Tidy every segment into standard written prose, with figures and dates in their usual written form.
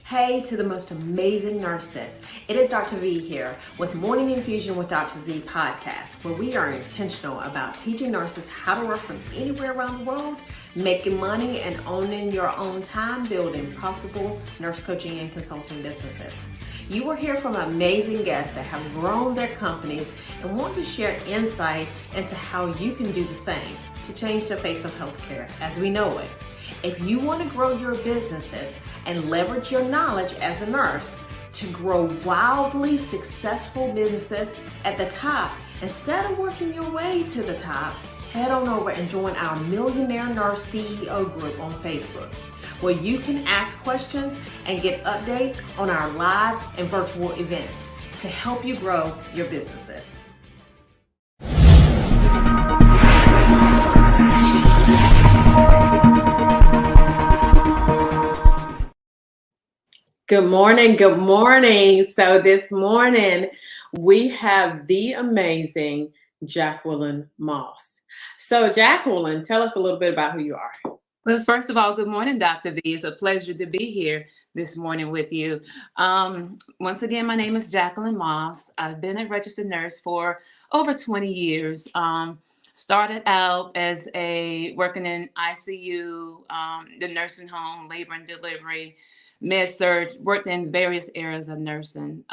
Hey to the most amazing nurses. It is Dr. V here with Morning Infusion with Dr. V podcast, where we are intentional about teaching nurses how to work from anywhere around the world, making money and owning your own time, building profitable nurse coaching and consulting businesses. You will hear from amazing guests that have grown their companies and want to share insight into how you can do the same to change the face of healthcare as we know it. If you want to grow your businesses and leverage your knowledge as a nurse to grow wildly successful businesses at the top, instead of working your way to the top, head on over and join our Millionaire Nurse CEO group on Facebook, where you can ask questions and get updates on our live and virtual events to help you grow your businesses. Good morning. Good morning. So this morning we have the amazing Jacqueline Moss. So Jacqueline, tell us a little bit about who you are. Well, first of all, good morning, Dr. V. It's a pleasure to be here this morning with you. Once again, my name is Jacqueline Moss. I've been a registered nurse for over 20 years. Started out as working in ICU, the nursing home, labor and delivery, med surg, worked in various areas of nursing.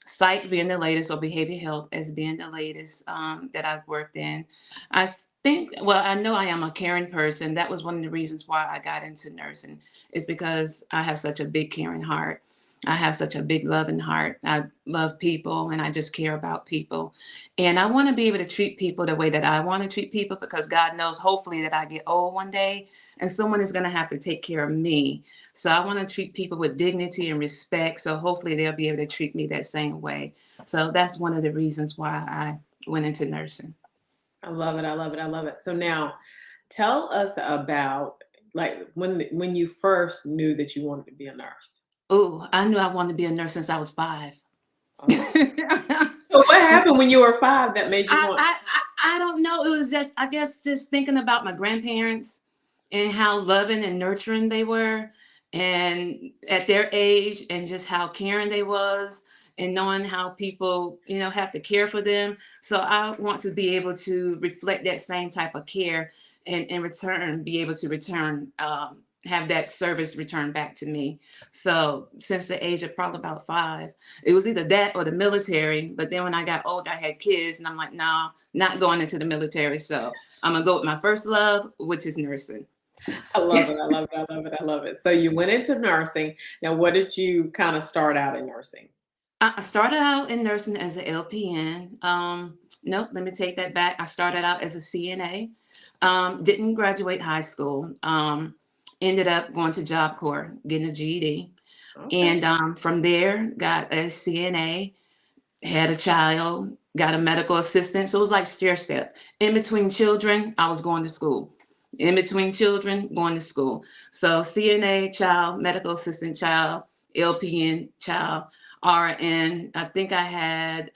Psych being the latest, or behavioral health as being the latest that I've worked in. I know I am a caring person. That was one of the reasons why I got into nursing, is because I have such a big caring heart. I have such a big loving heart. I love people and I just care about people. And I want to be able to treat people the way that I want to treat people, because God knows hopefully that I get old one day and someone is going to have to take care of me. So I want to treat people with dignity and respect. So hopefully they'll be able to treat me that same way. So that's one of the reasons why I went into nursing. I love it. I love it. I love it. So now tell us about like when you first knew that you wanted to be a nurse. Oh, I knew I wanted to be a nurse since I was 5. So what happened when you were 5 that made you want? I don't know. It was just, I guess, just thinking about my grandparents and how loving and nurturing they were, and at their age, and just how caring they was, and knowing how people, have to care for them. So I want to be able to reflect that same type of care, and in return, be able to return, have that service returned back to me. So since the age of probably about 5, it was either that or the military. But then when I got older, I had kids and I'm like, nah, not going into the military. So I'm gonna go with my first love, which is nursing. I love it. I love it. I love it. I love it. So you went into nursing. Now, what did you kind of start out in nursing? I started out in nursing as an LPN. Nope, let me take that back. I started out as a CNA. Didn't graduate high school. Ended up going to Job Corps, getting a GED. Okay. And from there, got a CNA, had a child, got a medical assistant. So it was like stair step. In between children, I was going to school. In between children, going to school. So CNA, child, medical assistant, child, LPN, child, RN. I think I had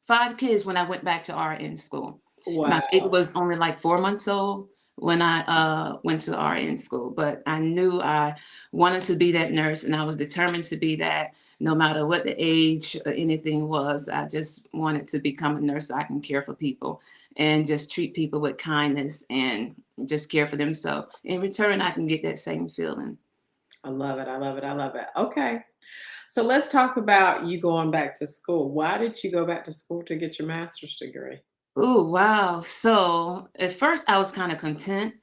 5 kids when I went back to RN school. Wow. My baby was only like 4 months old when I went to RN school, but I knew I wanted to be that nurse, and I was determined to be that no matter what the age or anything was. I just wanted to become a nurse so I can care for people and just treat people with kindness and just care for them. So in return, I can get that same feeling. I love it. I love it. I love it. Okay. So let's talk about you going back to school. Why did you go back to school to get your master's degree? Oh, wow. So at first I was kind of content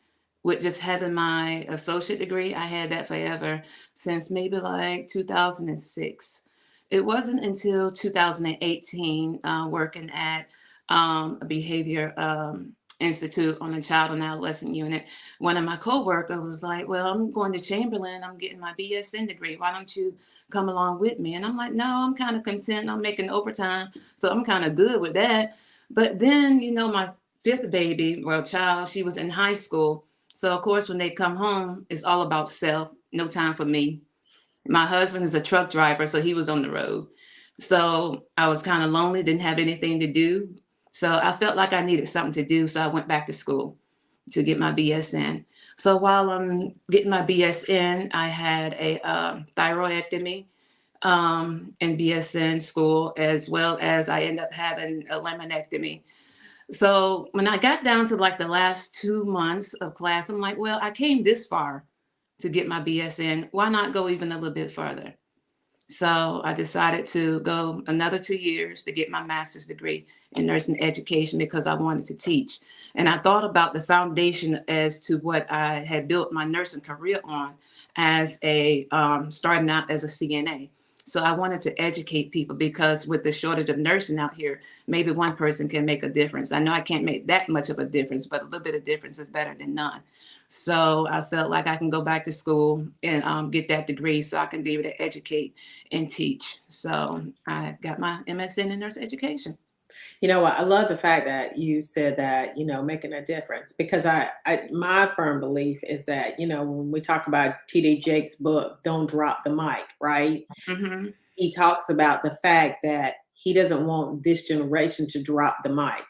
with just having my associate degree. I had that forever since maybe like 2006. It wasn't until 2018, working at a behavior institute on the child and adolescent unit. One of my coworkers was like, well, I'm going to Chamberlain. I'm getting my BSN degree. Why don't you come along with me? And I'm like, no, I'm kind of content. I'm making overtime. So I'm kind of good with that. But then, my 5th baby, child, she was in high school. So of course, when they come home, it's all about self, no time for me. My husband is a truck driver, so he was on the road. So I was kind of lonely, didn't have anything to do. So I felt like I needed something to do. So I went back to school to get my BSN. So while I'm getting my BSN, I had a thyroidectomy in BSN school, as well as I ended up having a laminectomy. So when I got down to like the last 2 months of class, I'm like, well, I came this far to get my BSN. Why not go even a little bit further? So I decided to go another 2 years to get my master's degree in nursing education because I wanted to teach. And I thought about the foundation as to what I had built my nursing career on as a starting out as a CNA. So I wanted to educate people because with the shortage of nursing out here, maybe one person can make a difference. I know I can't make that much of a difference, but a little bit of difference is better than none. So I felt like I can go back to school and get that degree so I can be able to educate and teach. So I got my MSN in nurse education. You know what? I love the fact that you said that, making a difference, because my firm belief is that, when we talk about TD Jake's book, Don't Drop the Mic, right? Hmm. He talks about the fact that he doesn't want this generation to drop the mic.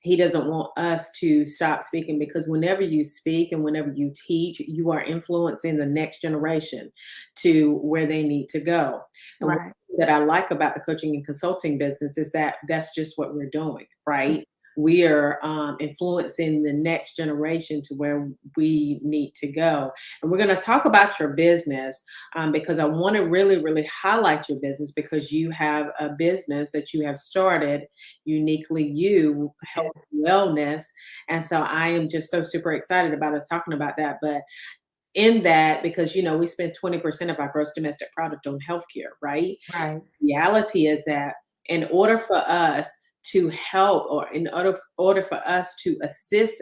He doesn't want us to stop speaking, because whenever you speak and whenever you teach, you are influencing the next generation to where they need to go. And what Right. that I like about the coaching and consulting business is that that's just what we're doing, right? We are influencing the next generation to where we need to go. And we're going to talk about your business, because I want to really, really highlight your business, because you have a business that you have started, uniquely you, Yeah. health and wellness. And so I am just so super excited about us talking about that. But in that, because, we spend 20% of our gross domestic product on healthcare, right? Right. Reality is that in order for us to help, or in order for us to assist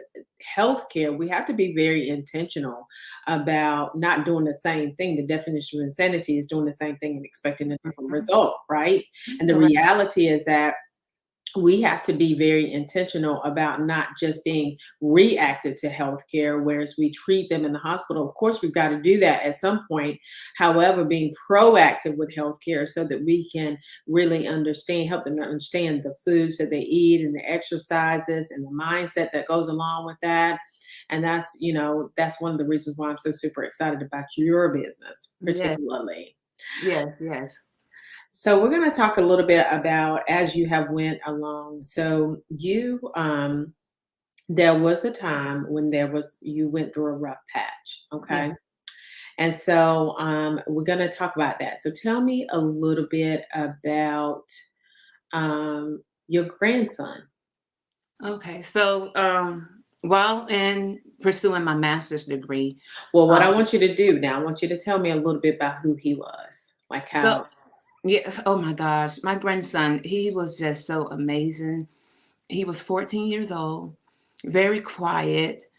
healthcare, we have to be very intentional about not doing the same thing. The definition of insanity is doing the same thing and expecting a different Mhm. result, right? And the Correct. reality is that we have to be very intentional about not just being reactive to healthcare, whereas we treat them in the hospital. Of course, we've got to do that at some point. However, being proactive with healthcare so that we can really understand, help them to understand the foods that they eat and the exercises and the mindset that goes along with that. And that's one of the reasons why I'm so super excited about your business, Yes. particularly. Yes. Yes. So we're going to talk a little bit about as you have went along. So there was a time when you went through a rough patch, Yeah. okay? And so we're going to talk about that. So tell me a little bit about your grandson. Okay. So while in pursuing my master's degree, Well, what I um, want you to do now, I want you to tell me a little bit about who he was, like so how. yes. Oh my gosh, my grandson, he was just so amazing. He was 14 years old, very quiet.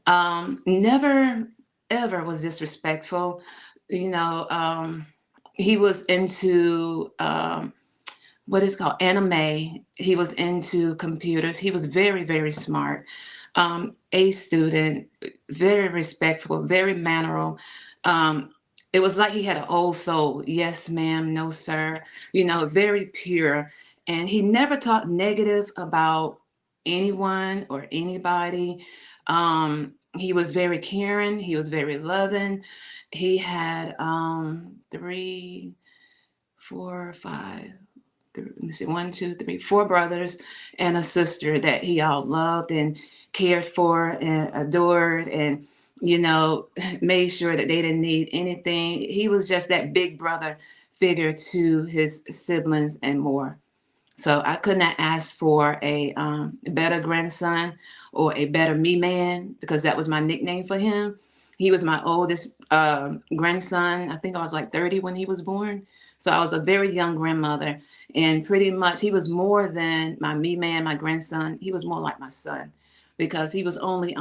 Never ever was disrespectful. You know, he was into what is called anime. He was into computers. He was very, very smart. A student, very respectful, very mannerable. Um, it was like he had an old soul. Yes, ma'am. No, sir. Very pure. And he never talked negative about anyone or anybody. He was very caring. He was very loving. He had three, four, five, let me see, one, two, three, four brothers and a sister that he all loved and cared for and adored and, made sure that they didn't need anything. He was just that big brother figure to his siblings and more. So I could not ask for a better grandson or a better me man because that was my nickname for him. He was my oldest grandson. I think I was like 30 when he was born. So I was a very young grandmother. And pretty much he was more than my me man, my grandson. He was more like my son because he was only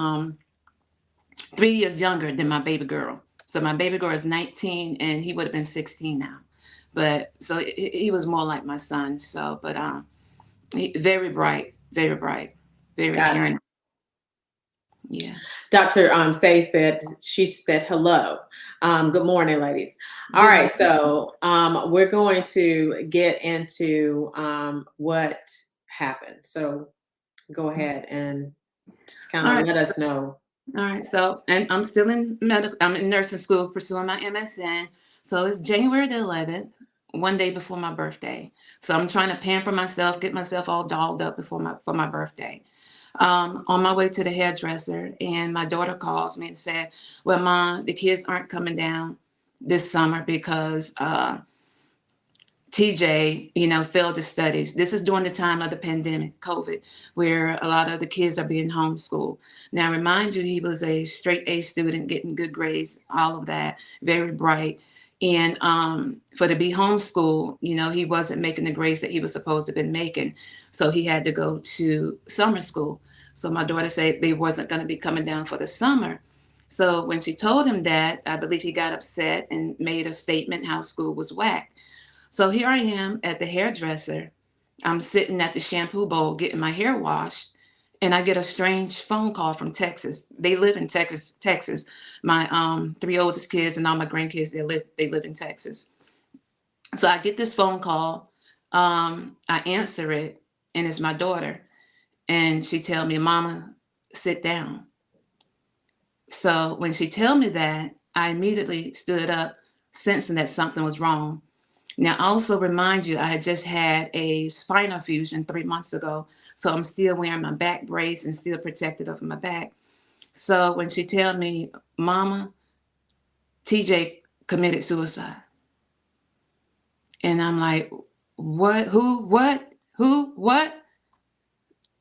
3 years younger than my baby girl. So my baby girl is 19 and he would have been 16 now. But so he was more like my son. So, but very bright, very Got caring. Yeah. Dr. Say said, she said hello. Good morning, ladies. All Good right, morning. so we're going to get into what happened. So go ahead and just kind All of right. let us know. All right. So, and I'm still in medical, I'm in nursing school pursuing my MSN. So it's January the 11th, one day before my birthday. So I'm trying to pamper myself, get myself all dolled up before for my birthday. On my way to the hairdresser, and my daughter calls me and said, "Well, Mom, the kids aren't coming down this summer because TJ, failed his studies." This is during the time of the pandemic, COVID, where a lot of the kids are being homeschooled. Now, remind you, he was a straight A student, getting good grades, all of that, very bright. And for to be homeschooled, he wasn't making the grades that he was supposed to have been making. So he had to go to summer school. So my daughter said they wasn't going to be coming down for the summer. So when she told him that, I believe he got upset and made a statement how school was whack. So here I am at the hairdresser. I'm sitting at the shampoo bowl getting my hair washed, and I get a strange phone call from Texas. They live in Texas. My three oldest kids and all my grandkids, they live in Texas. So I get this phone call. I answer it, and it's my daughter, and she tell me, "Mama, sit down." So when she tell me that, I immediately stood up, sensing that something was wrong. Now, I also remind you, I had just had a spinal fusion 3 months ago, so I'm still wearing my back brace and still protected over my back. So when she tell me, "Mama, TJ committed suicide," and I'm like, "What? Who? What? Who? What?"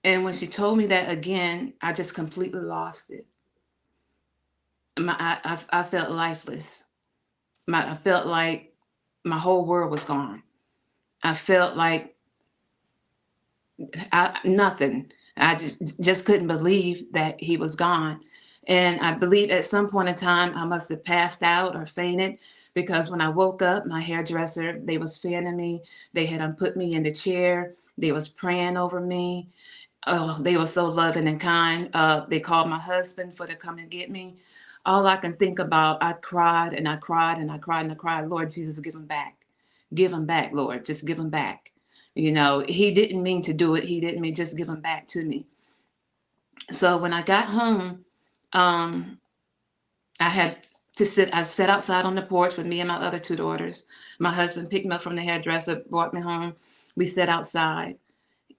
And when she told me that again, I just completely lost it. I felt lifeless. I felt like my whole world was gone. I felt like nothing. I just couldn't believe that he was gone. And I believe at some point in time I must have passed out or fainted, because when I woke up, my hairdresser, they was fanning me. They had put me in the chair. They was praying over me. Oh, they were so loving and kind. They called my husband for to come and get me. All I can think about, I cried and I cried and I cried and I cried. "Lord Jesus, give him back. Give him back, Lord. Just give him back." He didn't mean to do it. He didn't mean, just give him back to me. So when I got home, um, I had I sat outside on the porch with me and my other two daughters. My husband picked me up from the hairdresser, brought me home. We sat outside,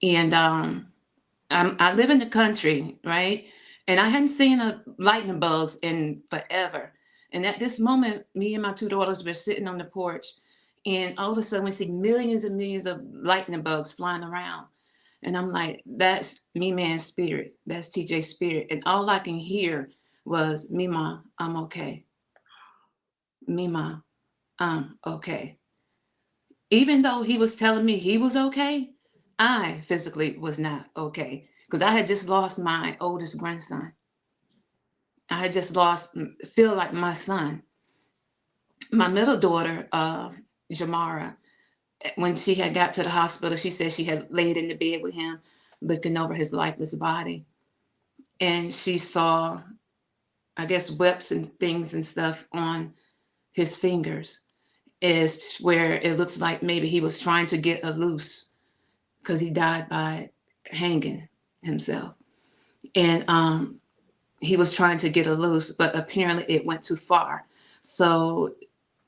and I live in the country, right? And I hadn't seen a lightning bugs in forever. And at this moment, me and my two daughters were sitting on the porch, and all of a sudden we see millions and millions of lightning bugs flying around. And I'm like, "That's me, man's spirit. That's TJ's spirit." And all I can hear was, "Mima, I'm okay. Mima, I'm okay." Even though he was telling me he was okay, I physically was not okay, because I had just lost my oldest grandson. I had just lost, feel like my son. My middle daughter, Jamara, when she had got to the hospital, she said she had laid in the bed with him, looking over his lifeless body. And she saw, I guess, webs and things and stuff on his fingers, is where it looks like maybe he was trying to get a loose, because he died by hanging himself. And he was trying to get a loose, but apparently it went too far. So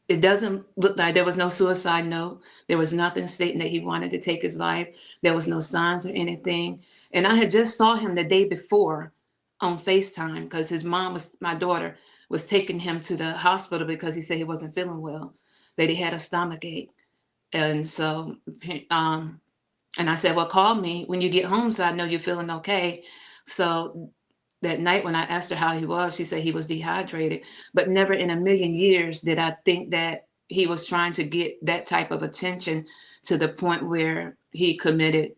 it doesn't look like, there was no suicide note. There was nothing stating that he wanted to take his life. There was no signs or anything. And I had just saw him the day before on FaceTime, because my daughter was taking him to the hospital because he said he wasn't feeling well, that he had a stomach ache. And so, and I said, "Well, call me when you get home so I know you're feeling okay." So that night when I asked her how he was, she said he was dehydrated. But never in a million years did I think that he was trying to get that type of attention to the point where he committed,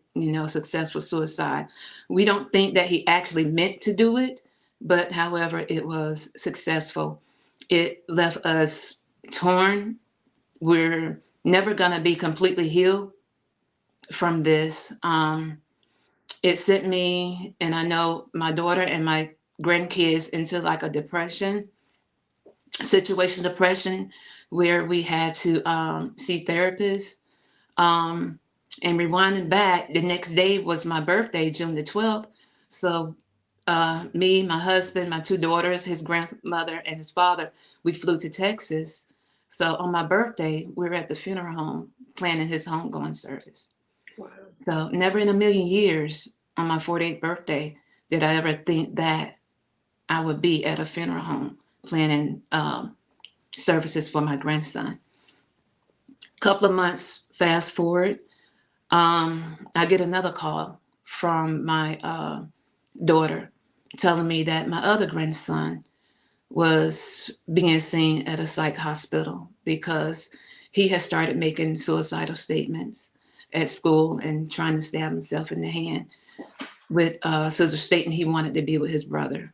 successful suicide. We don't think that he actually meant to do it, but however, it was successful. It left us torn. We're never going to be completely healed from this. It sent me, and I know my daughter and my grandkids, into like a depression, where we had to see therapists. Um, and rewinding back, the next day was my birthday, June the 12th. So Me, my husband, my two daughters, his grandmother, and his father, we flew to Texas. So on my birthday, we were at the funeral home planning his homegoing service. Wow. So never in a million years on my 48th birthday did I ever think that I would be at a funeral home planning services for my grandson. Couple of months fast forward, I get another call from my daughter telling me that my other grandson was being seen at a psych hospital because he had started making suicidal statements at school and trying to stab himself in the hand with scissors, stating he wanted to be with his brother.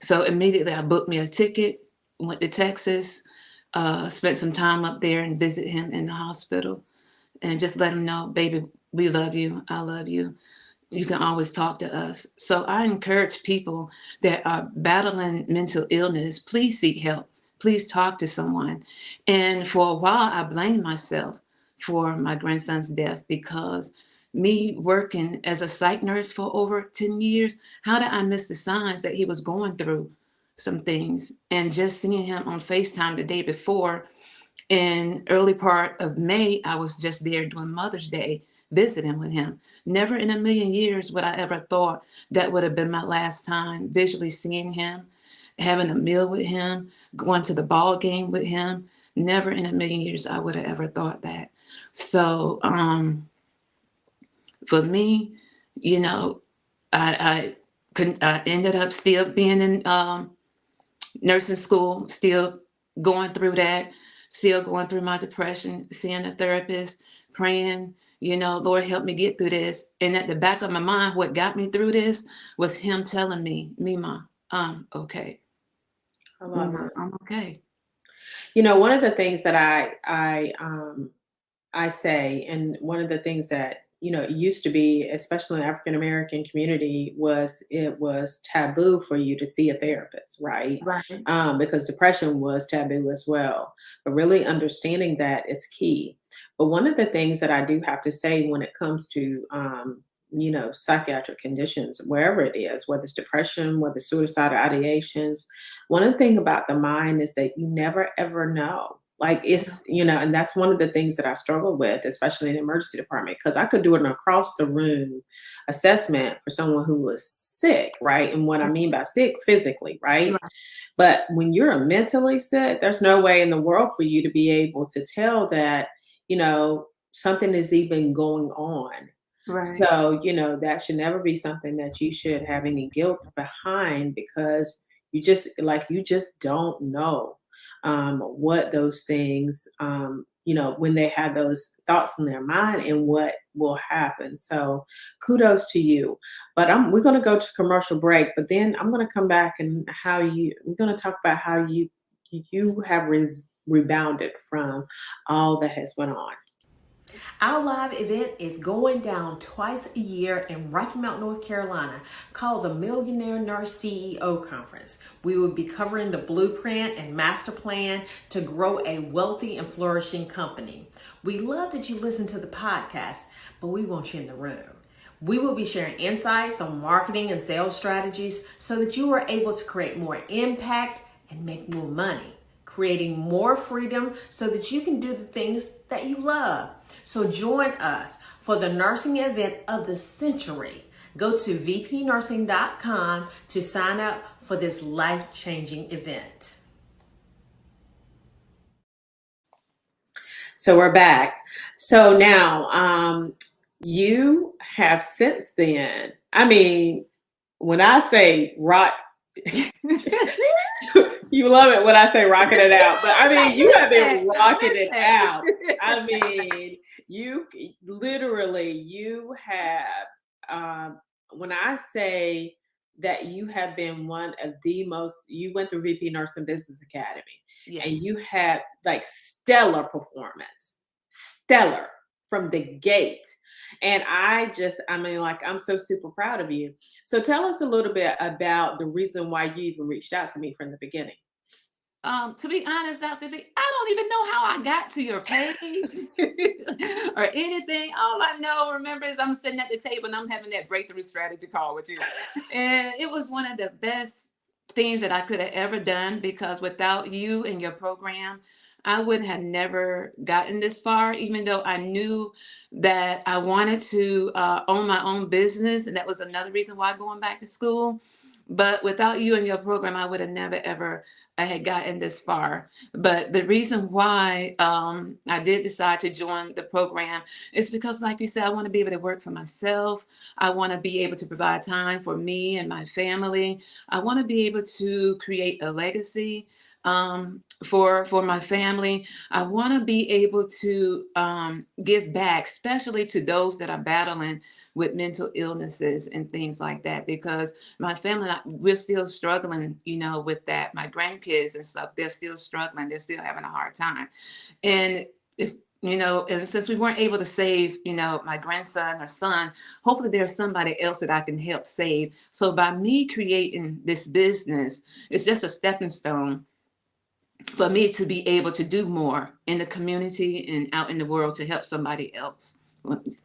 So immediately I booked me a ticket, went to Texas, spent some time up there and visit him in the hospital and just let him know, baby, we love you. I love you. You can always talk to us. So I encourage people that are battling mental illness, please seek help. Please talk to someone. And for a while, I blamed myself for my grandson's death because me working as a psych nurse for over 10 years, how did I miss the signs that he was going through some things? And just seeing him on FaceTime the day before, in early part of May, I was just there doing Mother's Day, visiting with him. Never in a million years would I ever thought that would have been my last time visually seeing him, having a meal with him, going to the ball game with him. Never in a million years I would have ever thought that. So for me, you know, I ended up still being in nursing school, still going through that, still going through my depression, seeing a therapist, praying, Lord, help me get through this. And at the back of my mind, what got me through this was him telling me, Mima, I'm okay. I love Mima, it. I'm okay. One of the things that I say, and one of the things that, it used to be, especially in the African American community, was it was taboo for you to see a therapist, right? Right. Because depression was taboo as well. But really understanding that is key. But one of the things that I do have to say when it comes to, psychiatric conditions, wherever it is, whether it's depression, whether it's suicidal ideations, one thing about the mind is that you never ever know. Like Yeah. and that's one of the things that I struggle with, especially in the emergency department, because I could do an across the room assessment for someone who was sick, right? And what I mean by sick, physically, right? Right. But when you're mentally sick, there's no way in the world for you to be able to tell that, something is even going on. Right. So, that should never be something that you should have any guilt behind, because you just don't know what those things, when they have those thoughts in their mind and what will happen. So kudos to you. But we're going to go to commercial break, but then I'm going to come back and we're going to talk about how you have rebounded from all that has went on. Our live event is going down twice a year in Rocky Mount, North Carolina, called the Millionaire Nurse CEO Conference. We will be covering the blueprint and master plan to grow a wealthy and flourishing company. We love that you listen to the podcast, but we want you in the room. We will be sharing insights on marketing and sales strategies so that you are able to create more impact and make more money, creating more freedom so that you can do the things that you love. So join us for the nursing event of the century. Go to vpnursing.com to sign up for this life-changing event. So we're back. So now, you have since then, I mean, when I say rock, you love it when I say rocking it out, but I mean, you have been rocking it out. I mean, you literally, you have, when I say that you have been one of the most, you went through VP Nursing Business Academy, and Yes. you had like stellar performance, stellar from the gate. And I mean, like, I'm so super proud of you. So tell us a little bit about the reason why you even reached out to me from the beginning. To be honest, Dr. V, I don't even know how I got to your page or anything. All I know, remember, is I'm sitting at the table and I'm having that breakthrough strategy call with you. And it was one of the best things that I could have ever done, because without you and your program, I would have never gotten this far, even though I knew that I wanted to own my own business. And that was another reason why going back to school. But without you and your program, I would have never, ever I had gotten this far. But the reason why I did decide to join the program is because, like you said, I want to be able to work for myself. I want to be able to provide time for me and my family. I want to be able to create a legacy for my family. I want to be able to give back, especially to those that are battling with mental illnesses and things like that, because my family, we're still struggling, with that. My grandkids and stuff, they're still struggling. They're still having a hard time. And if, and since we weren't able to save, my grandson or son, hopefully there's somebody else that I can help save. So by me creating this business, it's just a stepping stone for me to be able to do more in the community and out in the world to help somebody else.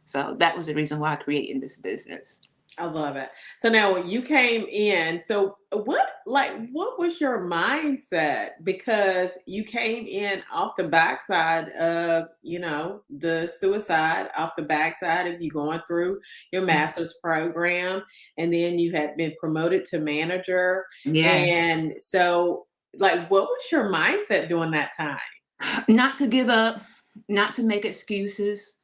So that was the reason why I created this business. I love it. So now when you came in, so what was your mindset? Because you came in off the backside of, the suicide, off the backside of you going through your master's program, and then you had been promoted to manager. Yes. And so what was your mindset during that time? Not to give up, not to make excuses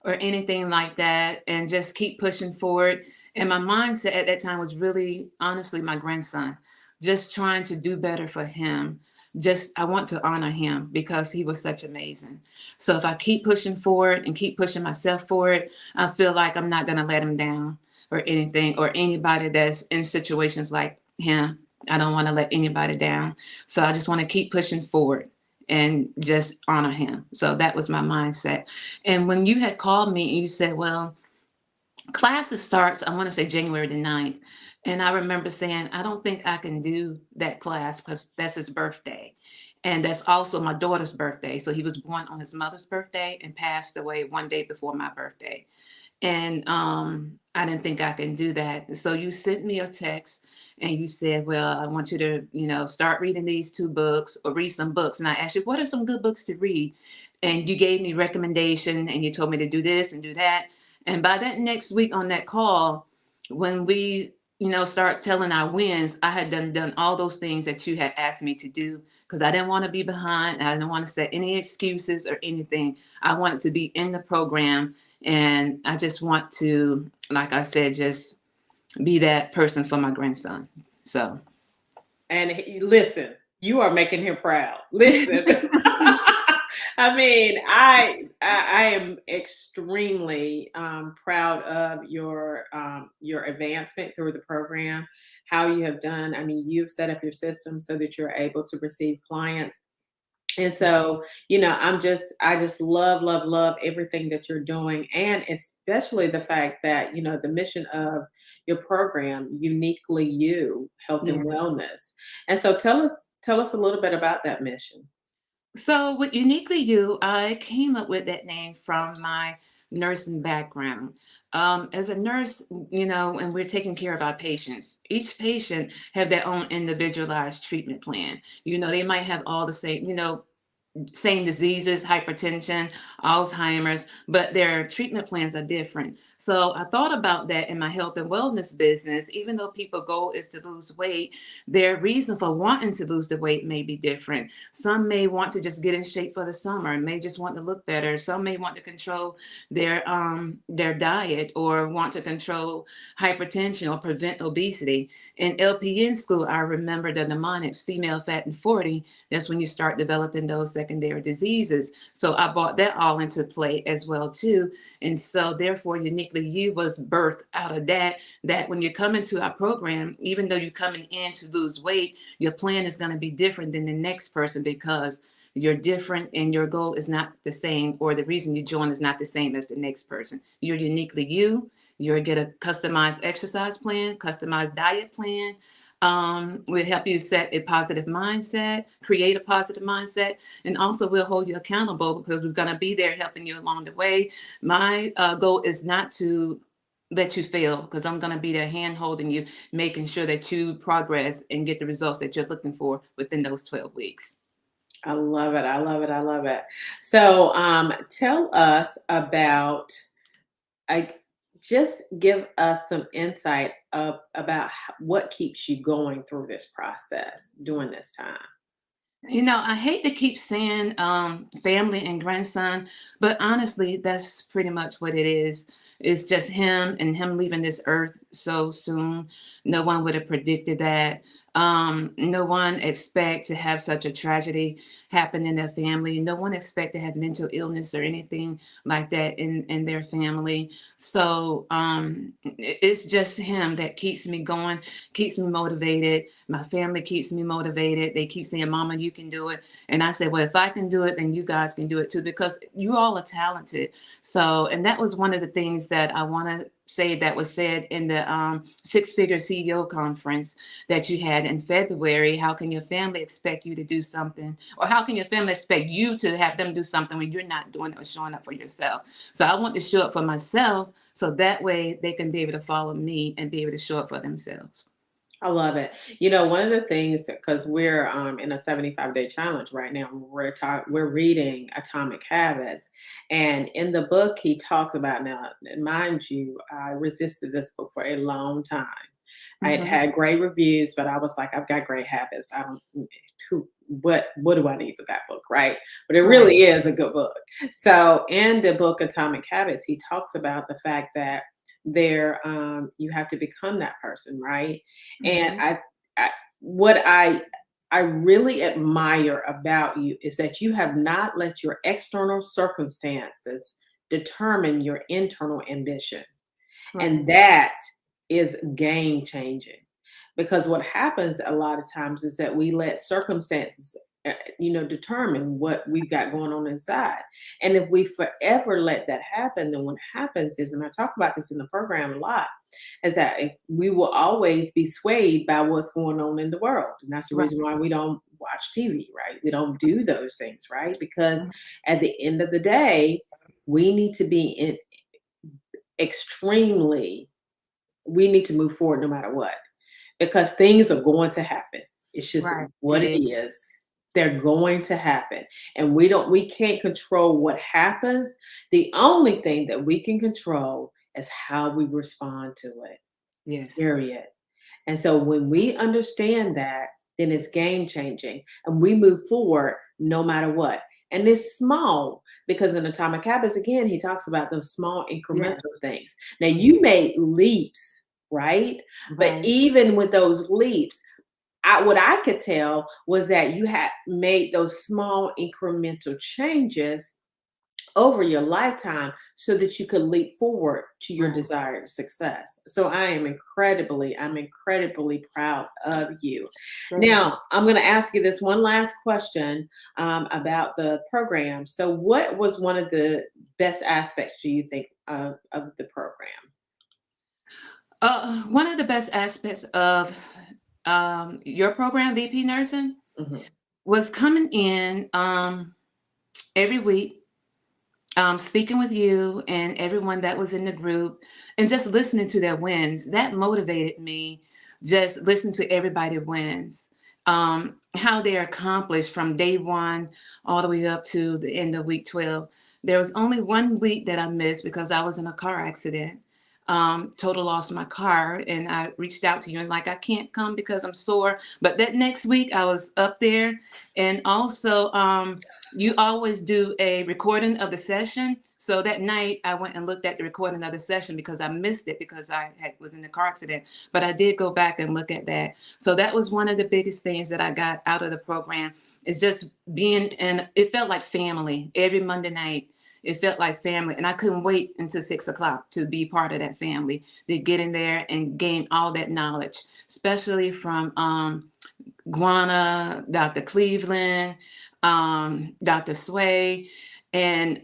or anything like that, and just keep pushing forward. And my mindset at that time was really, honestly, my grandson, just trying to do better for him. Just, I want to honor him because he was such amazing. So if I keep pushing forward and keep pushing myself forward, I feel like I'm not going to let him down or anything, or anybody that's in situations like him. I don't want to let anybody down. So I just want to keep pushing forward and just honor him. So that was my mindset. And when you had called me and you said, well, classes starts, I want to say January the 9th. And I remember saying, I don't think I can do that class because that's his birthday. And that's also my daughter's birthday. So he was born on his mother's birthday and passed away one day before my birthday. And I didn't think I can do that. So you sent me a text and you said, well, I want you to, start reading these 2 books or read some books. And I asked you, what are some good books to read? And you gave me recommendation and you told me to do this and do that. And by that next week on that call, when we, start telling our wins, I had done all those things that you had asked me to do, because I didn't want to be behind. I didn't want to set any excuses or anything. I wanted to be in the program. And I just want to, like I said, just be that person for my grandson. So. And listen, you are making him proud. Listen. I mean, I am extremely proud of your advancement through the program, how you have done. I mean, you've set up your system so that you're able to receive clients. And so, I just love everything that you're doing, and especially the fact that, the mission of your program, uniquely you, health Yeah. and wellness. And so tell us a little bit about that mission. So with Uniquely You, I came up with that name from my nursing background. As a nurse, and we're taking care of our patients. Each patient have their own individualized treatment plan. They might have all the same diseases, hypertension, Alzheimer's, but their treatment plans are different. So I thought about that in my health and wellness business. Even though people's goal is to lose weight, their reason for wanting to lose the weight may be different. Some may want to just get in shape for the summer, may just want to look better. Some may want to control their diet or want to control hypertension or prevent obesity. In LPN school, I remember the mnemonics, female fat and 40. That's when you start developing those secondary diseases. So I brought that all into play as well too. And so therefore Uniquely You was birthed out of that when you come into our program, even though you're coming in to lose weight, your plan is going to be different than the next person, because you're different and your goal is not the same, or the reason you join is not the same as the next person. You're uniquely you. You'll get a customized exercise plan, customized diet plan, We'll help you set a positive mindset, create a positive mindset, and also we'll hold you accountable because we're going to be there helping you along the way. My goal is not to let you fail because I'm going to be there hand holding you, making sure that you progress and get the results that you're looking for within those 12 weeks. I love it. I love it. I love it. So, tell us about, like, just give us some insight of about what keeps you going through this process during this time. You know, I hate to keep saying family and grandson, but honestly, that's pretty much what it is. It's just him and him leaving this earth so soon. No one would have predicted that. No one expect to have such a tragedy happen in their family. No one expect to have mental illness or anything like that in their family. So it's just him that keeps me going, keeps me motivated. My family keeps me motivated. They keep saying, Mama, you can do it. And I said, well, if I can do it, then you guys can do it too, because you all are talented. So, and that was one of the things that I want to say that was said in the six-figure CEO conference that you had in February. How can your family expect you to do something? Or how can your family expect you to have them do something when you're not doing it or showing up for yourself? So I want to show up for myself so that way they can be able to follow me and be able to show up for themselves. I love it. You know, one of the things, because we're in a 75-day challenge right now, we're reading Atomic Habits, and in the book he talks about, now, mind you, I resisted this book for a long time. I had Mhm. had great reviews, but I was like, I've got great habits. I don't. What do I need with that book, right? But it Right. really is a good book. So in the book Atomic Habits, he talks about the fact that you have to become that person, right? And Mhm. I what I really admire about you is that you have not let your external circumstances determine your internal ambition. And Right. that is game changing, because what happens a lot of times is that we let circumstances determine what we've got going on inside. And if we forever let that happen, then what happens is, and I talk about this in the program a lot, is that if we will always be swayed by what's going on in the world. And that's the Right. reason why we don't watch TV, right? We don't do those things, right? Because Mhm. at the end of the day, we need to be in extremely we need to move forward no matter what, because things are going to happen. It's just Right. what It it is. is. They're going to happen. And we can't control what happens. The only thing that we can control is how we respond to it. Yes. Period. And so when we understand that, then it's game changing and we move forward no matter what. And it's small, because in Atomic Habits, again, he talks about those small Yeah. incremental things. Now, Mhm. you made leaps, right? But Right. even with those leaps, what I could tell was that you had made those small incremental changes over your lifetime so that you could leap forward to your Right. desired success. So I'm incredibly proud of you. Thank you. Now, I'm going to ask you this one last question about the program. So, what was one of the best aspects, do you think, of the program? One of the best aspects of your program, VP Nursing, Mhm. was coming in every week, speaking with you and everyone that was in the group, and just listening to their wins. That motivated me. Just listen to everybody wins, how they're accomplished from day one all the way up to the end of week 12. There was only one week that I missed because I was in a car accident. Total loss of my car, and I reached out to you and like I can't come because I'm sore. But that next week I was up there, and also you always do a recording of the session. So that night I went and looked at the recording of the session because I missed it because was in the car accident. But I did go back and look at that. So that was one of the biggest things that I got out of the program, is just being in, it felt like family every Monday night. It felt like family. And I couldn't wait until 6 o'clock to be part of that family, to get in there and gain all that knowledge, especially from Guana, Dr. Cleveland, Dr. Sway, and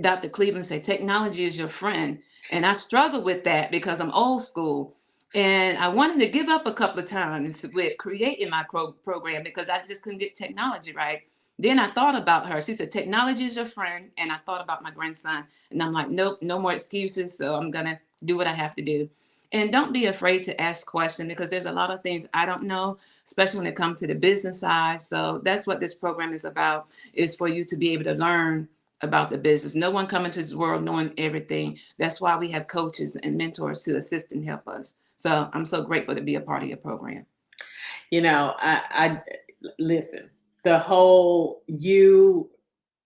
Dr. Cleveland said, technology is your friend. And I struggle with that because I'm old school. And I wanted to give up a couple of times with creating my program because I just couldn't get technology right. Then I thought about her. She said, technology is your friend. And I thought about my grandson. And I'm like, nope, no more excuses. So I'm going to do what I have to do. And don't be afraid to ask questions because there's a lot of things I don't know, especially when it comes to the business side. So that's what this program is about, is for you to be able to learn about the business. No one coming to this world knowing everything. That's why we have coaches and mentors to assist and help us. So I'm so grateful to be a part of your program. You know, I listen, the whole you,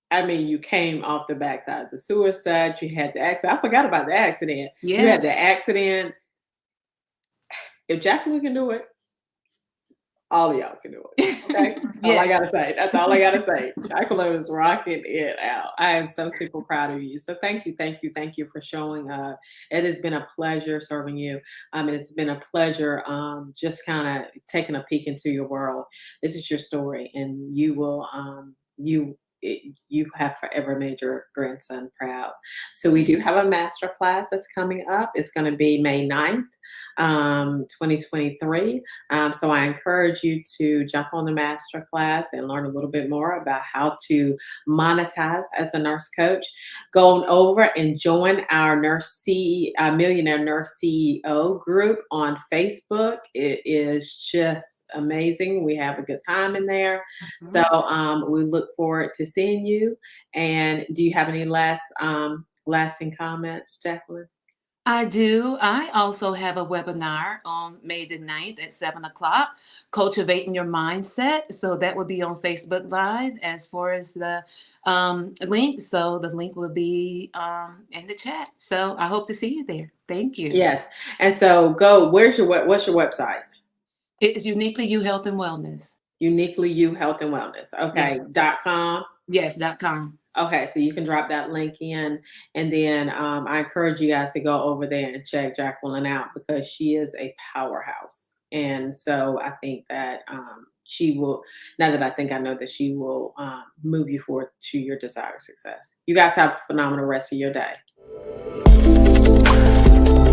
I mean, you came off the backside of the suicide, you had the accident. I forgot about the accident. You Yeah. had the accident. If Jacqueline can do it, all of y'all can do it. Okay. That's all I Yes. gotta say. That's all I gotta say. Jacqueline was rocking it out. I am so super proud of you. So thank you, thank you, thank you for showing up. It has been a pleasure serving you. It's been a pleasure just kind of taking a peek into your world. This is your story, and you will you have forever made your grandson proud. So we do have a master class that's coming up. It's going to be May 9th, 2023. So I encourage you to jump on the master class and learn a little bit more about how to monetize as a nurse coach. Go on over and join our Millionaire Nurse CEO group on Facebook. It is just amazing. We have a good time in there. So we look forward to seeing you. And do you have any lasting comments, Jacqueline? I do. I also have a webinar on May the 9th at 7 o'clock, Cultivating Your Mindset. So that will be on Facebook Live as far as the link. So the link will be in the chat. So I hope to see you there. Thank you. Yes. And so what's your website? It's Uniquely You Health and Wellness. Uniquely You Health and Wellness. Okay. Yeah. .com. Yes, .com. Okay, so you can drop that link in, and then I encourage you guys to go over there and check Jacqueline out because she is a powerhouse. And so I think that she will. Now that I know that she will move you forward to your desired success. You guys have a phenomenal rest of your day.